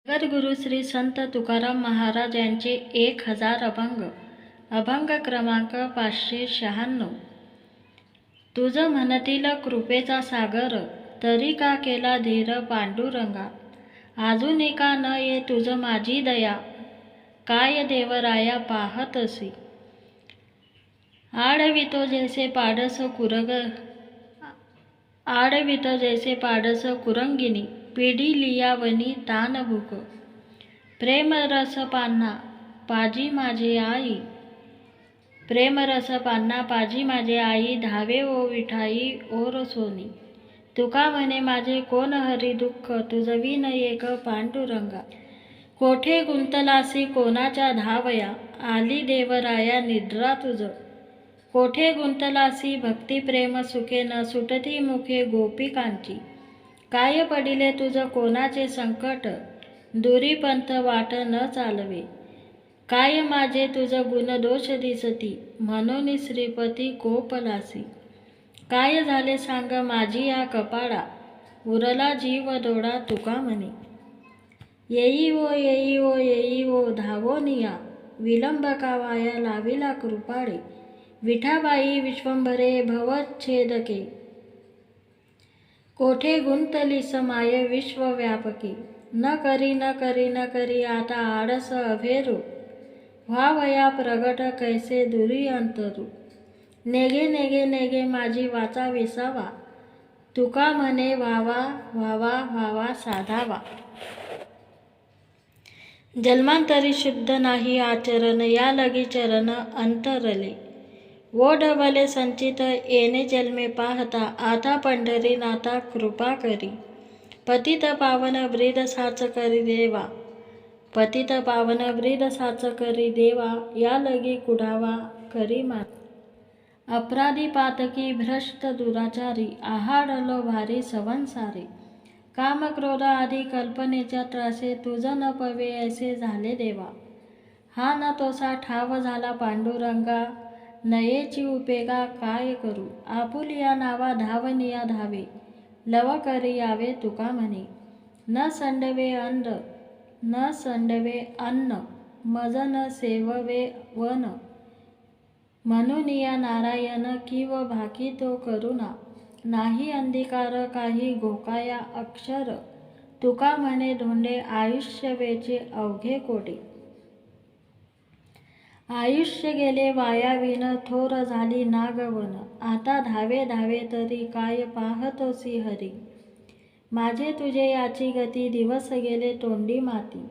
जगद्गुरू श्री संत तुकाराम महाराज यांचे 1000 अभंग. अभंग क्रमांक 596. तुझ म्हणतील कृपेचा सागर, तरी का केला धीर पांडुरंगा. अजूनी का न ये तुझ माझी दया, काय देवराया पाहतसी. आडवितो जैसे कुरंगिनी, पिढी लियावनी तान भूक. प्रेम रस पान्हा पाजी माझे आई, प्रेम रस पान्हा पाजी माझे आई. धावे ओ विठाई ओर सोनी, तुका म्हणे माझे कोण हरी दुःख. तुझविन एक पांडुरंगा. कोठे गुंतलासी कोणाच्या धावया, आली देवराया निद्रा तुझ. कोठे गुंतलासी भक्ती प्रेम सुखे, न सुटती मुखे गोपिकांची. काय पडिले तुझ कोणाचे संकट, दुरी पंथ वाट न चालवे. काय माझे तुझ गुण दोष दिसती, म्हणून श्रीपती कोपलासी. काय झाले सांग माझी या कपाळा, उरला जीव दोडा तुका म्हणे. येई ओ धावोनिया, विलंब का वाया लाविला कृपाळे. विठाबाई विश्वंभरे भवच्छेदके, कोठे गुंतलीस माय विश्वव्यापकी. न करी आता आडस अभेरू, व्हावया प्रगट कैसे दुरी अंतरू. नेगे माझी वाचा विसावा, तुका म्हणे व्हावा साधावा. जन्मांतरी शुद्ध नाही आचरण, या लगी चरण अंतरले. ओढवले संचित येणे जन्मे पाहता, आता पंढरी नाथा कृपा करी. पतित पावन ब्रीद साच करी देवा, पतित पावन ब्रीद साच करी देवा. या लगी कुढावा करी मान, अपराधी पातकी भ्रष्ट दुराचारी. आहाडलो भारी संसारी, काम क्रोध आदी कल्पनेच्या त्रासे. तुझ न पवे ऐसे झाले देवा, हा न तोसा ठाव झाला पांडुरंगा. नयेची उपेगा काय करू, आपुलिया नावा धावनिया धावे. लव करी यावे तुका म्हणे, न संडवे अन्न मज न सेववे वन. म्हणून या नारायण किव भाकी तो करुणा. नाही अंधिकार काही घोकाया अक्षर, तुका म्हणे धोंडे आयुष्य वेचे अवघे कोटे. आयुष्य गेले वायाविन, थोर झाली नागवन. आता धावे तरी काय पाहतोसी हरी. माझे तुझे याची गती, दिवस गेले तोंडी माती.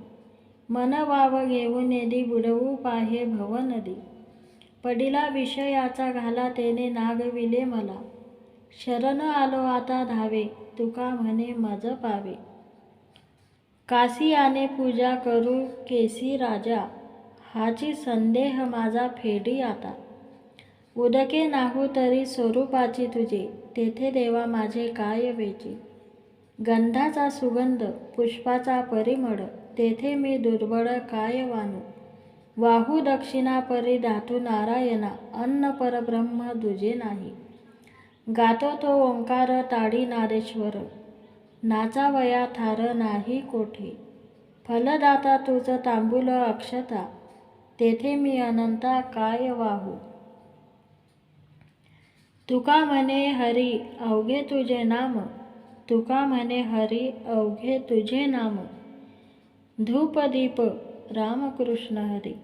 मन वाव घेऊन नेदी, बुडवू पाहे भव नदी. पडिला विषयाचा घाला, तेने नागविले मला. शरण आलो आता धावे, तुका म्हणे मज पावे. कासी आने पूजा करू केसी राजा, हाची संदेह माझा फेडी आता. उदके नाहू तरी स्वरूपाची तुझे, तेथे देवा माझे काय वेची. गंधाचा सुगंध पुष्पाचा परिमळ, तेथे मी दुर्बळ काय वानू. वाहू दक्षिणा परी धातू नारायणा, अन्न परब्रह्म दुजे नाही. गातो तो ओंकार ताडी नारेश्वर, नाचावया थार नाही कोठे. फलदाता तुझ तांबूल अक्षता, तेथे मी अनंता काय वाहू. तुका म्हणे हरी अवघे तुझे नाम, तुका म्हणे हरी अवघे तुझे नाम. धूप दीप रामकृष्ण हरी.